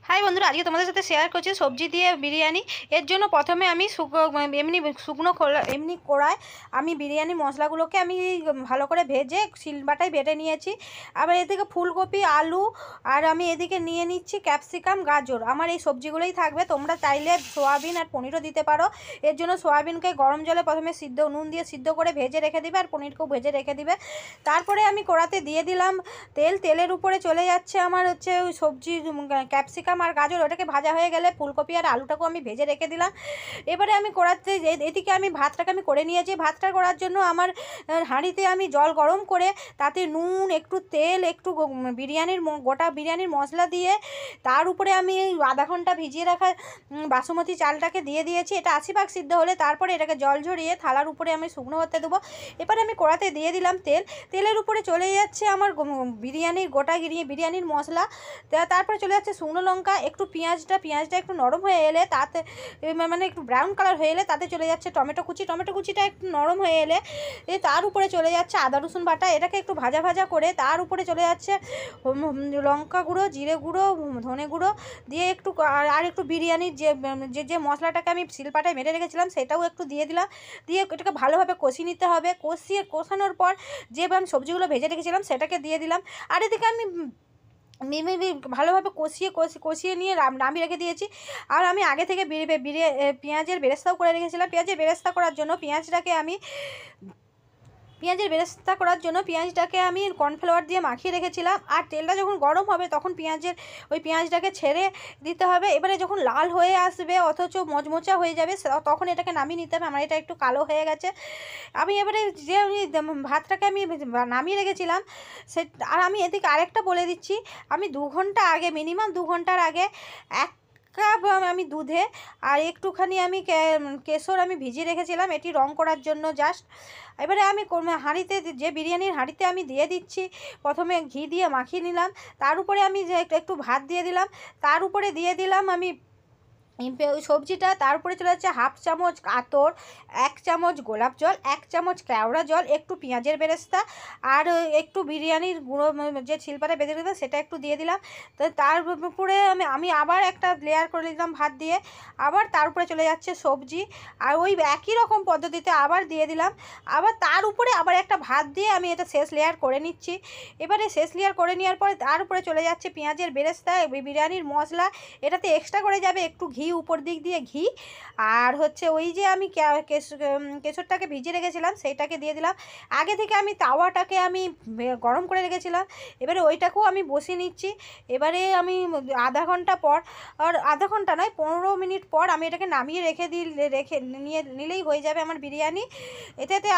High বন্ধুরা, আজকে তোমাদের সাথে শেয়ার করছি সবজি দিয়ে বিরিয়ানি। এর জন্য প্রথমে আমি শুকনো কড়ায় আমি বিরিয়ানি মশলাগুলোকে আমি ভালো করে ভেজে শিলবাটায় বেটে নিয়েছি। আবার এদিকে ফুলকপি, আলু, আর আমি এদিকে নিয়ে নিচ্ছি ক্যাপসিকাম, গাজর। আমার এই সবজিগুলোই থাকবে। তোমরা চাইলে সোয়াবিন আর পনিরও দিতে পারো। এর জন্য সোয়াবিনকে গরম জলে প্রথমে নুন দিয়ে সিদ্ধ করে ভেজে রেখে দিবে, আর পনিরকেও ভেজে রেখে দিবে। তারপরে আমি কড়াতে দিয়ে দিলাম তেলের উপরে চলে যাচ্ছে আমার হচ্ছে ওই সবজি ক্যাপসিকাম আর গাজর। ওটাকে ভাজা হয়ে গেলে ফুলকপি আর আলুটাকেও আমি ভেজে রেখে দিলাম। এবারে আমি কড়াতে এদিকে আমি ভাতটাকে আমি করে নিয়েছি। ভাতটা করার জন্য আমার হাঁড়িতে আমি জল গরম করে তাতে নুন, একটু তেল, একটু গোটা বিরিয়ানির মশলা দিয়ে তার উপরে আমি আধা ঘন্টা ভিজিয়ে রাখা বাসমতি চালটাকে দিয়ে দিয়েছি। এটা 80% সিদ্ধ হলে তারপরে এটাকে জল ঝরিয়ে থালার উপরে আমি শুকনো হতে দেবো। এবারে আমি কড়াতে দিয়ে দিলাম তেলের উপরে চলে যাচ্ছে আমার গোটা বিরিয়ানির মশলা। তারপরে চলে যাচ্ছে শুকনো লঙ্কা, একটু পেঁয়াজটা একটু নরম হয়ে এলে তাতে মানে একটু ব্রাউন কালার হয়ে এলে তাতে চলে যাচ্ছে টমেটো কুচিটা একটু নরম হয়ে এলে তার উপরে চলে যাচ্ছে আদা রসুন বাটা। এটাকে একটু ভাজা করে তার উপরে চলে যাচ্ছে লঙ্কা গুঁড়ো, জিরে গুঁড়ো, ধনে গুঁড়ো দিয়ে একটু আর একটু বিরিয়ানির যে মশলাটাকে আমি শিলপাটায় মেরে রেখেছিলাম সেটাও একটু দিয়ে দিলাম। দিয়ে এটাকে ভালোভাবে কষিয়ে নিতে হবে। কষানোর পর যে আমি সবজিগুলো ভেজে রেখেছিলাম সেটাকে দিয়ে দিলাম। আর এদিকে আমি ভালোভাবে কষিয়ে নিয়ে নামিয়ে রেখে দিয়েছি। আর আমি আগে থেকে পেঁয়াজের বেরেস্তাও করে রেখেছিলাম। পেঁয়াজের বেরেস্তা করার জন্য পেঁয়াজটাকে আমি কর্নফ্লাওয়ার দিয়ে মাখিয়ে রেখেছিলাম। আর তেলটা যখন গরম হবে তখন পেঁয়াজটাকে ছেড়ে দিতে হবে। এবারে যখন লাল হয়ে আসবে অথচ মচমচা হয়ে যাবে তখন এটাকে নামিয়ে নিতে হবে। আমার এটা একটু কালো হয়ে গেছে। আমি এবারে যে ভাতটাকে আমি নামিয়ে রেখেছিলাম আর আমি এদিকে আরেকটা বলে দিচ্ছি। আমি মিনিমাম 2 ঘন্টার আগে 1 কাপ আমি দুধে আর একটুখানি আমি কেশর আমি ভিজিয়ে রেখেছিলাম এটি রং করার জন্য জাস্ট। এবারে আমি বিরিয়ানির হাঁড়িতে আমি দিয়ে দিচ্ছি। প্রথমে ঘি দিয়ে মাখিয়ে নিলাম, তার উপরে আমি যে একটু ভাত দিয়ে দিলাম, তার উপরে দিয়ে দিলাম আমি ওই সবজিটা। তার উপরে চলে যাচ্ছে 1/2 চামচ আতর, 1 চামচ গোলাপ জল, 1 চামচ কেওড়া জল, একটু পেঁয়াজের বেরেস্তা আর একটু বিরিয়ানির গুঁড়ো যে শিলপাটায় বেঁধে দিলাম সেটা একটু দিয়ে দিলাম। তো তার উপরে আমি আবার একটা লেয়ার করে দিলাম ভাত দিয়ে। আবার তার উপরে চলে যাচ্ছে সবজি আর ওই একই রকম পদ্ধতিতে আবার দিয়ে দিলাম। আবার তার উপরে আবার একটা ভাত দিয়ে আমি এটা শেষ লেয়ার করে নিচ্ছি। এবারে শেষ লেয়ার করে নেওয়ার পরে তার উপরে চলে যাচ্ছে পেঁয়াজের বেরেস্তা, বিরিয়ানির মশলা। এটাতে এক্সট্রা করে যাবে একটু ঘি, উপর দিক দিয়ে ঘি। আর হচ্ছে ওই যে আমি কেশরটাকে ভিজিয়ে রেখেছিলাম সেইটাকে দিয়ে দিলাম। আগে থেকে আমি তাওয়াটাকে আমি গরম করে রেখেছিলাম। এবারে ওইটাকেও আমি বসিয়ে নিচ্ছি। এবারে আমি আধা ঘন্টা পর, আর আধা ঘন্টা নয় 15 মিনিট পর আমি এটাকে নামিয়ে নিলেই হয়ে যাবে আমার বিরিয়ানি। এতে